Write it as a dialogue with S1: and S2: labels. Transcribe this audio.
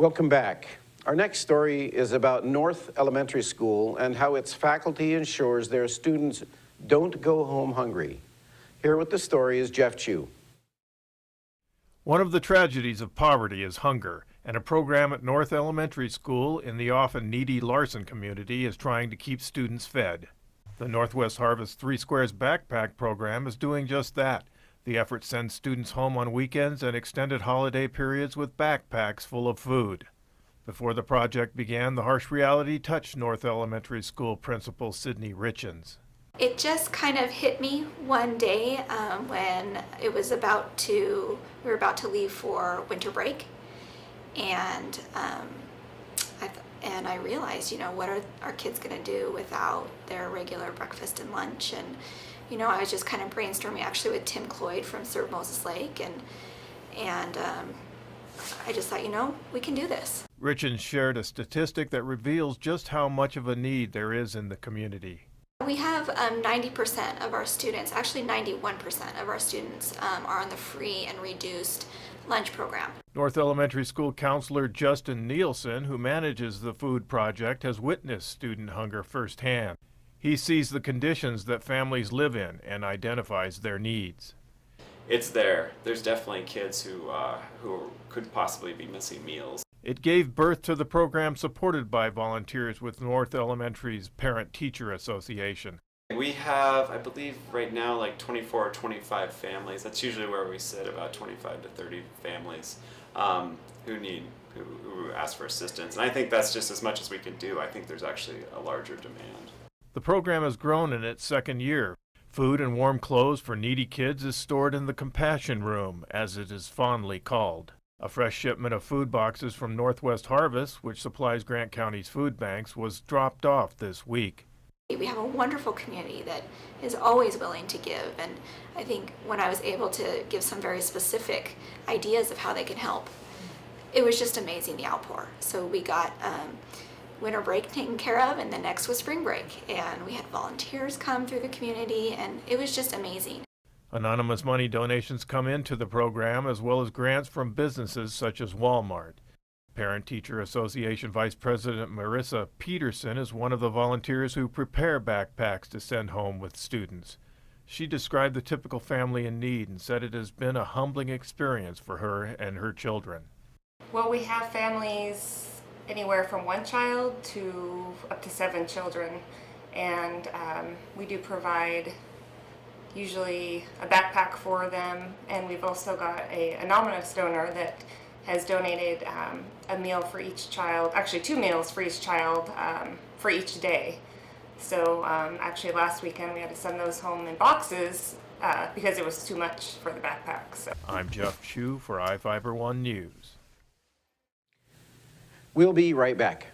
S1: Welcome back. Our next story is about North Elementary School and how its faculty ensures their students don't go home hungry. Here with the story is Jeff Chu.
S2: One of the tragedies of poverty is hunger, and a program at North Elementary School in the often needy Larson community is trying to keep students fed. The Northwest Harvest 3 Squares Backpack program is doing just that. The effort sends students home on weekends and extended holiday periods with backpacks full of food. Before the project began, the harsh reality touched North Elementary School principal Sydney Richens.
S3: It just kind of hit me one day when it was we were about to leave for winter break, and I realized, what are our kids going to do without their regular breakfast and lunch? And I was just kind of brainstorming actually with Tim Cloyd from Serve Moses Lake, and I just thought, we can do this.
S2: Richens shared a statistic that reveals just how much of a need there is in the community.
S3: We have 90% of our students, actually 91% of our students are on the free and reduced lunch program.
S2: North Elementary School counselor Justin Nielsen, who manages the food project, has witnessed student hunger firsthand. He sees the conditions that families live in and identifies their needs.
S4: It's there. There's definitely kids who could possibly be missing meals.
S2: It gave birth to the program supported by volunteers with North Elementary's Parent-Teacher Association.
S4: We have, I believe right now, like 24 or 25 families. That's usually where we sit, about 25 to 30 families who ask for assistance. And I think that's just as much as we can do. I think there's actually a larger demand.
S2: The program has grown in its second year. Food and warm clothes for needy kids is stored in the Compassion Room, as it is fondly called. A fresh shipment of food boxes from Northwest Harvest, which supplies Grant County's food banks, was dropped off this week.
S3: We have a wonderful community that is always willing to give, and I think when I was able to give some very specific ideas of how they can help, it was just amazing, the outpour. So we got winter break taken care of, and the next was spring break, and we had volunteers come through the community, and it was just amazing.
S2: Anonymous money donations come into the program, as well as grants from businesses such as Walmart. Parent-Teacher Association Vice President Marissa Peterson is one of the volunteers who prepare backpacks to send home with students. She described the typical family in need and said it has been a humbling experience for her and her children.
S5: Well, we have families anywhere from 1 child to up to 7 children, and we do provide usually a backpack for them, and we've also got an anonymous donor that has donated a meal for each child, actually 2 meals for each child for each day. So actually last weekend we had to send those home in boxes because it was too much for the backpacks. So.
S2: I'm Jeff Chu for iFIBER 1 News.
S1: We'll be right back.